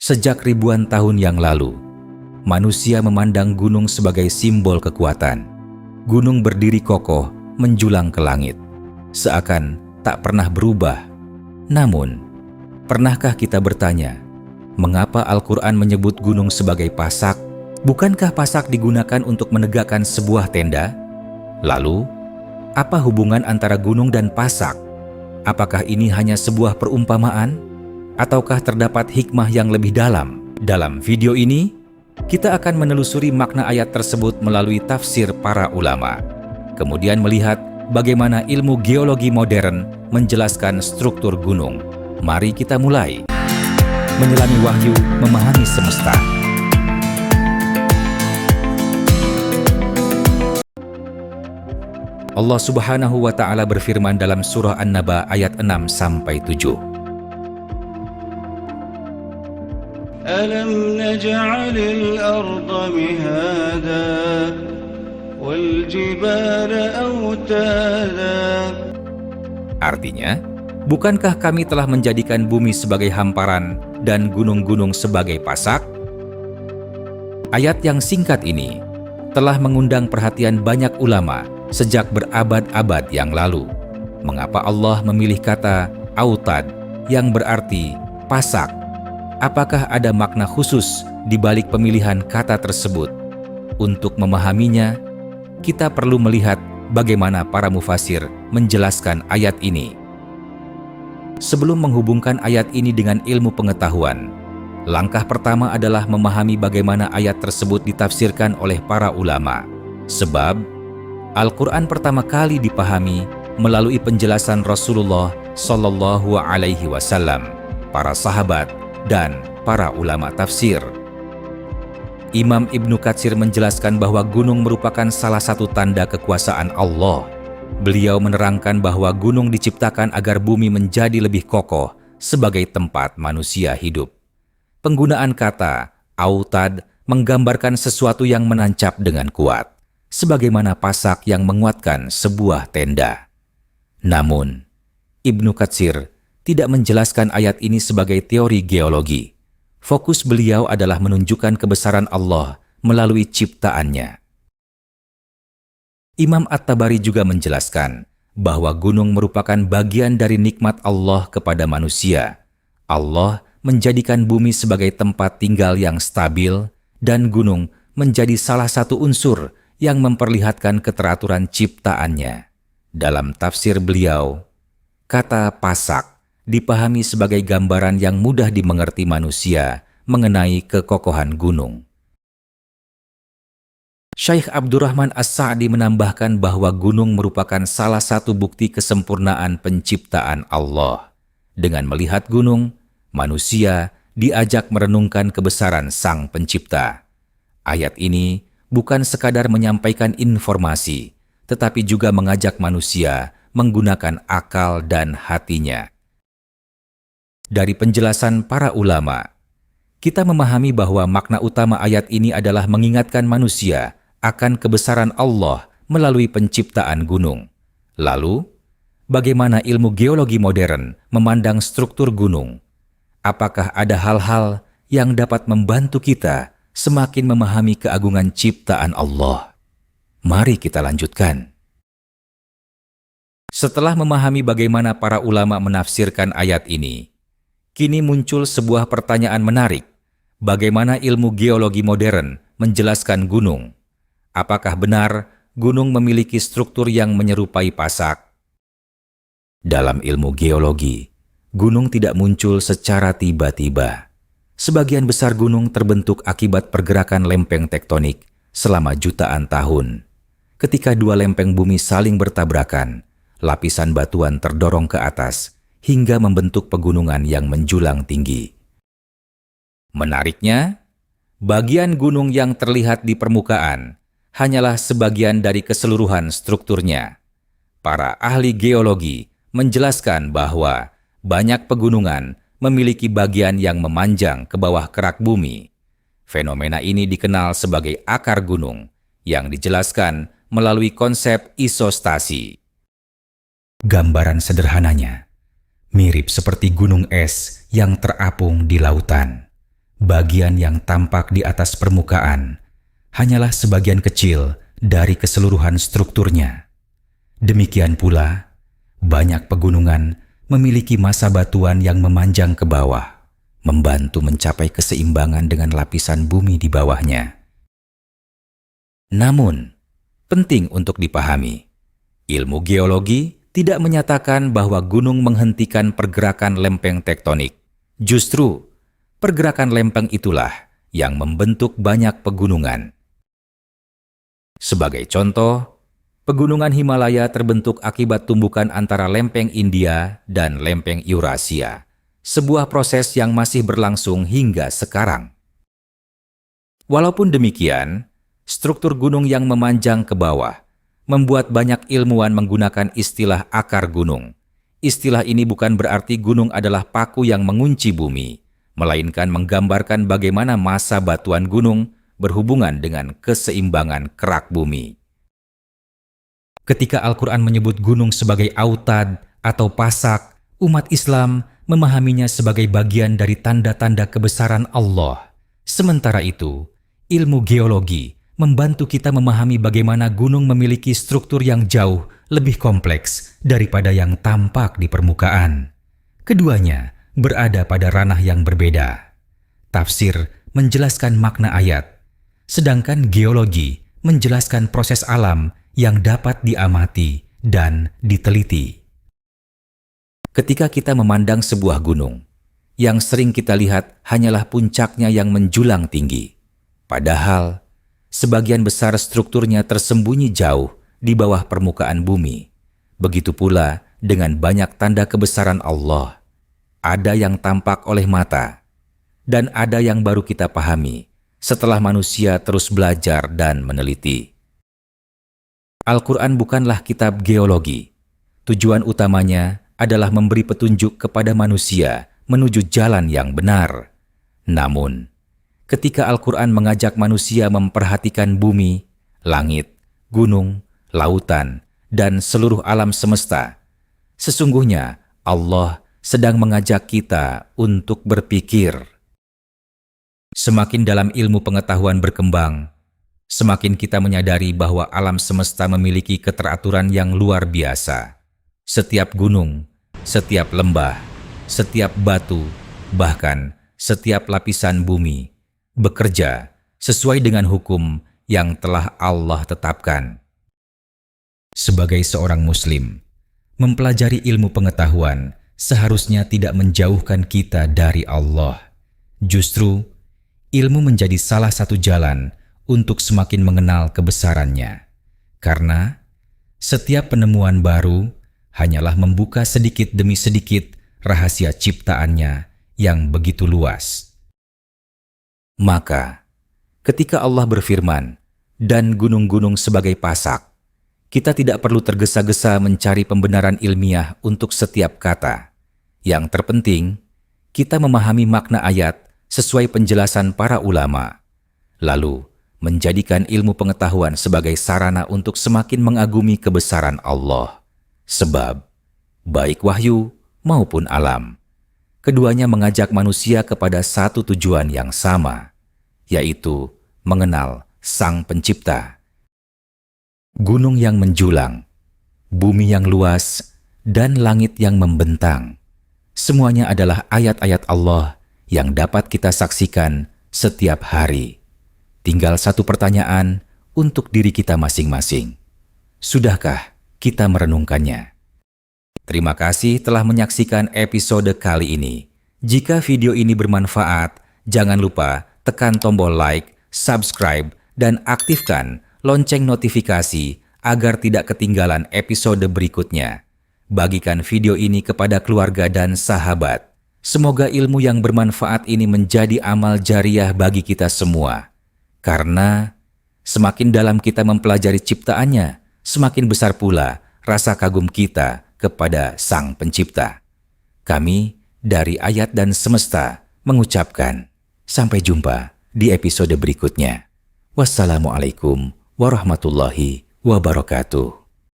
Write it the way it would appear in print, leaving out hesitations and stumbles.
Sejak ribuan tahun yang lalu, manusia memandang gunung sebagai simbol kekuatan. Gunung berdiri kokoh, menjulang ke langit, seakan tak pernah berubah. Namun, pernahkah kita bertanya, mengapa Al-Quran menyebut gunung sebagai pasak? Bukankah pasak digunakan untuk menegakkan sebuah tenda? Lalu, apa hubungan antara gunung dan pasak? Apakah ini hanya sebuah perumpamaan? Ataukah terdapat hikmah yang lebih dalam? Dalam video ini, kita akan menelusuri makna ayat tersebut melalui tafsir para ulama. Kemudian melihat bagaimana ilmu geologi modern menjelaskan struktur gunung. Mari kita mulai. Menyelami wahyu, memahami semesta. Allah Subhanahu wa Ta'ala berfirman dalam surah An-Naba ayat 6-7. أَلَمْ نَجْعَلِ الْأَرْضَ مِهَادًا وَالْجِبَالَ أَوْتَادًا. Artinya, bukankah kami telah menjadikan bumi sebagai hamparan dan gunung-gunung sebagai pasak? Ayat yang singkat ini telah mengundang perhatian banyak ulama sejak berabad-abad yang lalu. Mengapa Allah memilih kata autad yang berarti pasak? Apakah ada makna khusus di balik pemilihan kata tersebut? Untuk memahaminya, kita perlu melihat bagaimana para mufasir menjelaskan ayat ini. Sebelum menghubungkan ayat ini dengan ilmu pengetahuan, langkah pertama adalah memahami bagaimana ayat tersebut ditafsirkan oleh para ulama. Sebab, Al-Quran pertama kali dipahami melalui penjelasan Rasulullah Shallallahu Alaihi Wasallam, para sahabat, dan para ulama tafsir. Imam Ibnu Katsir menjelaskan bahwa gunung merupakan salah satu tanda kekuasaan Allah. Beliau menerangkan bahwa gunung diciptakan agar bumi menjadi lebih kokoh sebagai tempat manusia hidup. Penggunaan kata autad menggambarkan sesuatu yang menancap dengan kuat, sebagaimana pasak yang menguatkan sebuah tenda. Namun, Ibnu Katsir tidak menjelaskan ayat ini sebagai teori geologi. Fokus beliau adalah menunjukkan kebesaran Allah melalui ciptaannya. Imam At-Tabari juga menjelaskan bahwa gunung merupakan bagian dari nikmat Allah kepada manusia. Allah menjadikan bumi sebagai tempat tinggal yang stabil dan gunung menjadi salah satu unsur yang memperlihatkan keteraturan ciptaannya. Dalam tafsir beliau, kata pasak dipahami sebagai gambaran yang mudah dimengerti manusia mengenai kekokohan gunung. Syekh Abdurrahman As-Sa'di menambahkan bahwa gunung merupakan salah satu bukti kesempurnaan penciptaan Allah. Dengan melihat gunung, manusia diajak merenungkan kebesaran Sang Pencipta. Ayat ini bukan sekadar menyampaikan informasi, tetapi juga mengajak manusia menggunakan akal dan hatinya. Dari penjelasan para ulama, kita memahami bahwa makna utama ayat ini adalah mengingatkan manusia akan kebesaran Allah melalui penciptaan gunung. Lalu, bagaimana ilmu geologi modern memandang struktur gunung? Apakah ada hal-hal yang dapat membantu kita semakin memahami keagungan ciptaan Allah? Mari kita lanjutkan. Setelah memahami bagaimana para ulama menafsirkan ayat ini, kini muncul sebuah pertanyaan menarik. Bagaimana ilmu geologi modern menjelaskan gunung? Apakah benar gunung memiliki struktur yang menyerupai pasak? Dalam ilmu geologi, gunung tidak muncul secara tiba-tiba. Sebagian besar gunung terbentuk akibat pergerakan lempeng tektonik selama jutaan tahun. Ketika dua lempeng bumi saling bertabrakan, lapisan batuan terdorong ke atas hingga membentuk pegunungan yang menjulang tinggi. Menariknya, bagian gunung yang terlihat di permukaan hanyalah sebagian dari keseluruhan strukturnya. Para ahli geologi menjelaskan bahwa banyak pegunungan memiliki bagian yang memanjang ke bawah kerak bumi. Fenomena ini dikenal sebagai akar gunung, yang dijelaskan melalui konsep isostasi. Gambaran sederhananya mirip seperti gunung es yang terapung di lautan. bagian yang tampak di atas permukaan hanyalah sebagian kecil dari keseluruhan strukturnya. Demikian pula, banyak pegunungan memiliki massa batuan yang memanjang ke bawah, membantu mencapai keseimbangan dengan lapisan bumi di bawahnya. Namun, penting untuk dipahami, ilmu geologi tidak menyatakan bahwa gunung menghentikan pergerakan lempeng tektonik. Justru, pergerakan lempeng itulah yang membentuk banyak pegunungan. Sebagai contoh, pegunungan Himalaya terbentuk akibat tumbukan antara lempeng India dan lempeng Eurasia, sebuah proses yang masih berlangsung hingga sekarang. Walaupun demikian, struktur gunung yang memanjang ke bawah membuat banyak ilmuwan menggunakan istilah akar gunung. Istilah ini bukan berarti gunung adalah paku yang mengunci bumi, melainkan menggambarkan bagaimana massa batuan gunung berhubungan dengan keseimbangan kerak bumi. Ketika Al-Quran menyebut gunung sebagai autad atau pasak, umat Islam memahaminya sebagai bagian dari tanda-tanda kebesaran Allah. Sementara itu, ilmu geologi membantu kita memahami bagaimana gunung memiliki struktur yang jauh lebih kompleks daripada yang tampak di permukaan. Keduanya berada pada ranah yang berbeda. Tafsir menjelaskan makna ayat, sedangkan geologi menjelaskan proses alam yang dapat diamati dan diteliti. Ketika kita memandang sebuah gunung, yang sering kita lihat hanyalah puncaknya yang menjulang tinggi. Padahal, sebagian besar strukturnya tersembunyi jauh di bawah permukaan bumi. Begitu pula dengan banyak tanda kebesaran Allah. Ada yang tampak oleh mata, dan ada yang baru kita pahami setelah manusia terus belajar dan meneliti. Al-Quran bukanlah kitab geologi. Tujuan utamanya adalah memberi petunjuk kepada manusia menuju jalan yang benar. Namun, ketika Al-Quran mengajak manusia memperhatikan bumi, langit, gunung, lautan, dan seluruh alam semesta, sesungguhnya Allah sedang mengajak kita untuk berpikir. Semakin dalam ilmu pengetahuan berkembang, semakin kita menyadari bahwa alam semesta memiliki keteraturan yang luar biasa. Setiap gunung, setiap lembah, setiap batu, bahkan setiap lapisan bumi bekerja sesuai dengan hukum yang telah Allah tetapkan. Sebagai seorang Muslim, mempelajari ilmu pengetahuan seharusnya tidak menjauhkan kita dari Allah. Justru, ilmu menjadi salah satu jalan untuk semakin mengenal kebesarannya. Karena setiap penemuan baru hanyalah membuka sedikit demi sedikit rahasia ciptaannya yang begitu luas. Maka, ketika Allah berfirman, dan gunung-gunung sebagai pasak, kita tidak perlu tergesa-gesa mencari pembenaran ilmiah untuk setiap kata. Yang terpenting, kita memahami makna ayat sesuai penjelasan para ulama, lalu menjadikan ilmu pengetahuan sebagai sarana untuk semakin mengagumi kebesaran Allah. Sebab, baik wahyu maupun alam, keduanya mengajak manusia kepada satu tujuan yang sama, yaitu mengenal Sang Pencipta. Gunung yang menjulang, bumi yang luas, dan langit yang membentang, semuanya adalah ayat-ayat Allah yang dapat kita saksikan setiap hari. Tinggal satu pertanyaan untuk diri kita masing-masing. Sudahkah kita merenungkannya? Terima kasih telah menyaksikan episode kali ini. Jika video ini bermanfaat, jangan lupa tekan tombol like, subscribe, dan aktifkan lonceng notifikasi agar tidak ketinggalan episode berikutnya. Bagikan video ini kepada keluarga dan sahabat. Semoga ilmu yang bermanfaat ini menjadi amal jariah bagi kita semua. Karena semakin dalam kita mempelajari ciptaannya, semakin besar pula rasa kagum kita kepada Sang Pencipta. Kami dari Ayat dan Semesta mengucapkan sampai jumpa di episode berikutnya. Wassalamualaikum warahmatullahi wabarakatuh.